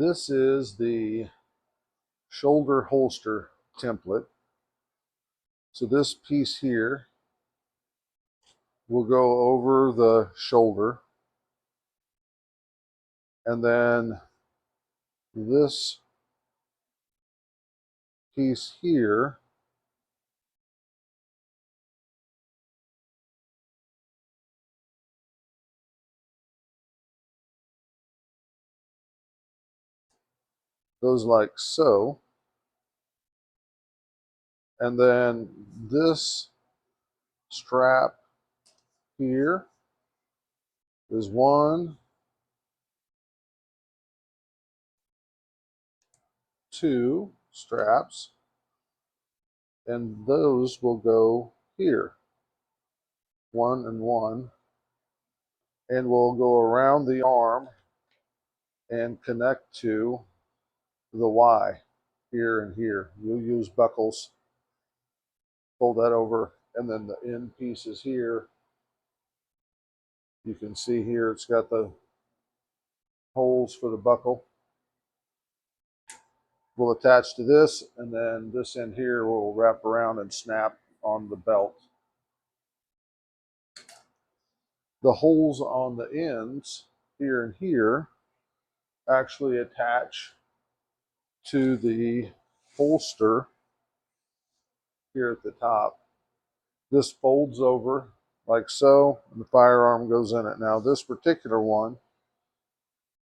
This is the shoulder holster template. So this piece here will go over the shoulder, and then this piece here goes like so. And then this strap here is 1, 2 straps, and those will go here, 1 and 1, and will go around the arm and connect to the Y here and here. You'll use buckles, fold that over, and then the end pieces here. You can see here it's got the holes for the buckle. Will attach to this, and then this end here will wrap around and snap on the belt. The holes on the ends here and here actually attach to the holster here at the top. This folds over like so, and the firearm goes in it. Now this particular one,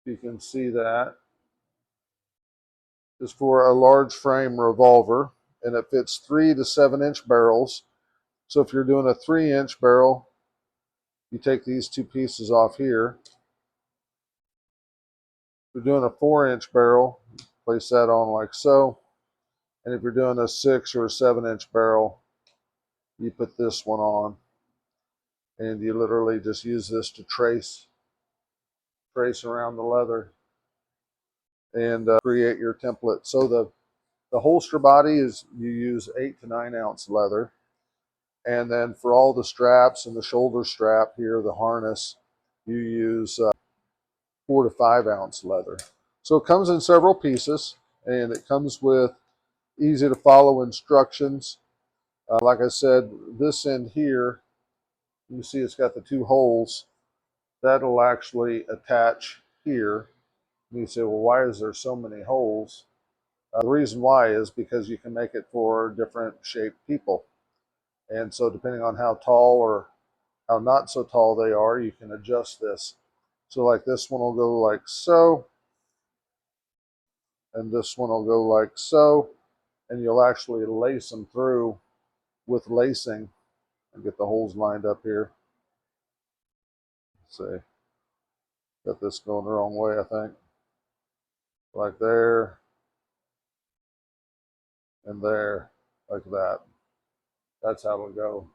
you can see that, is for a large frame revolver, and it fits 3 to 7 inch barrels. So if you're doing a 3-inch barrel, you take these 2 pieces off here. If you're doing a 4-inch barrel, place that on like so. And if you're doing a 6 or a 7-inch barrel, you put this one on, and you literally just use this to trace around the leather and create your template. So the holster body is, you use 8 to 9 ounce leather, and then for all the straps and the shoulder strap here, the harness, you use 4 to 5 ounce leather. So it comes in several pieces, and it comes with easy to follow instructions. Like I said, this end here, you see it's got the 2 holes. That'll actually attach here. And you say, well, why is there so many holes? The reason why is because you can make it for different shaped people. And so depending on how tall or how not so tall they are, you can adjust this. So like this one will go like so, and this one will go like so, and you'll actually lace them through with lacing and get the holes lined up here. Let's see, got this going the wrong way, I think. Like there, and there, like that. That's how it'll go.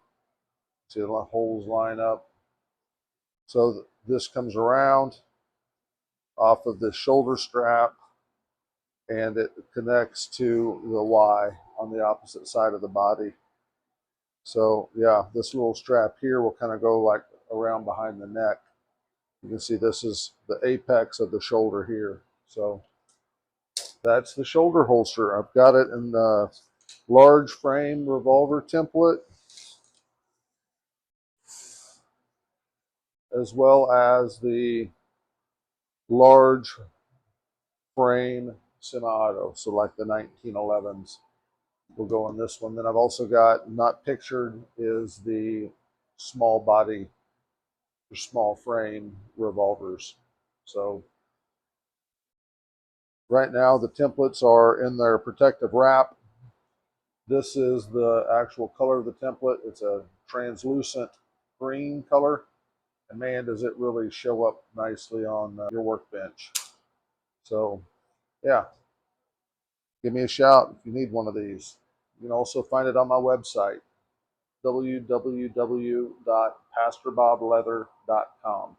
See the holes line up. So this comes around off of the shoulder strap, and it connects to the Y on the opposite side of the body. So yeah, this little strap here will kind of go like around behind the neck. You can see this is the apex of the shoulder here. So that's the shoulder holster. I've got it in the large frame revolver template, as well as the large frame semi-auto. So like the 1911s will go in this one. Then I've also got, not pictured, is the small body or small frame revolvers. So right now the templates are in their protective wrap. This is the actual color of the template. It's a translucent green color, and man, does it really show up nicely on your workbench. So yeah, give me a shout if you need one of these. You can also find it on my website, www.pastorBobleather.com.